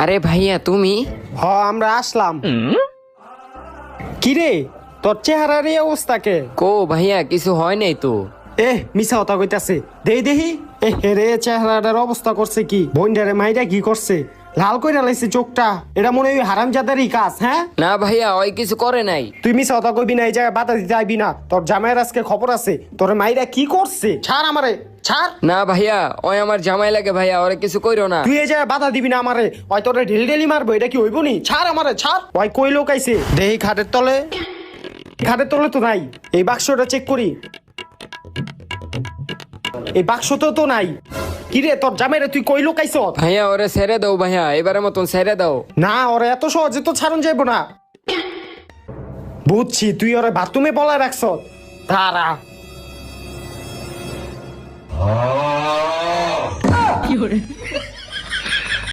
আরে ভাইয়া তুমি? হ আমরা আসলাম। কিরে তোর চেহারার এই অবস্থা কে? কো ভাইয়া কিছু হয় নাই তো। মিছা কথা কইতাছে। দেহি রে চেহারাটার অবস্থা করছে কি? বইন্ডারে মাইরা কি করছে? লাল কইরা লাইছে চোখটা। এটা মনে হয় হারামজাদারই কাজ। হ্যাঁ না ভাইয়া ওই কিছু করে নাই। তুই মিছা কথা কইবি না, এই জায়গায় বাধা দিতে আইবি না। তোর জামাইয়ের আজকে খবর আছে। তোর মাইরা কি করছে? ছাড় আমারে, ছাড়। না ভাইয়া ওই আমার জামাই লাগে ভাইয়া, ওরে কিছু কইরো না। তুই এই জায়গায় বাধা দিবি না আমারে। ওই তোরে ঢেলি মারবো, এটা কি হইব নি? ছাড় আমারে, ছাড়। ওই কই লোক আইছে দেহি খাটের তলে। খাটের তলে তো নাই। এই বাক্সটা চেক করি। এই বাক্স তো নাই। কিরে তোর জামাইরে তুই কই লোক আইছ? ভাইয়া ওরে ছেড়ে দাও ভাইয়া, এবারের মতন ছেড়ে দাও। না ওরে এত সহজে তো ছাড়ন যাইব না। বুঝছি তুই ওরে বাথরুমে বলায় রাখছ। দাঁড়া।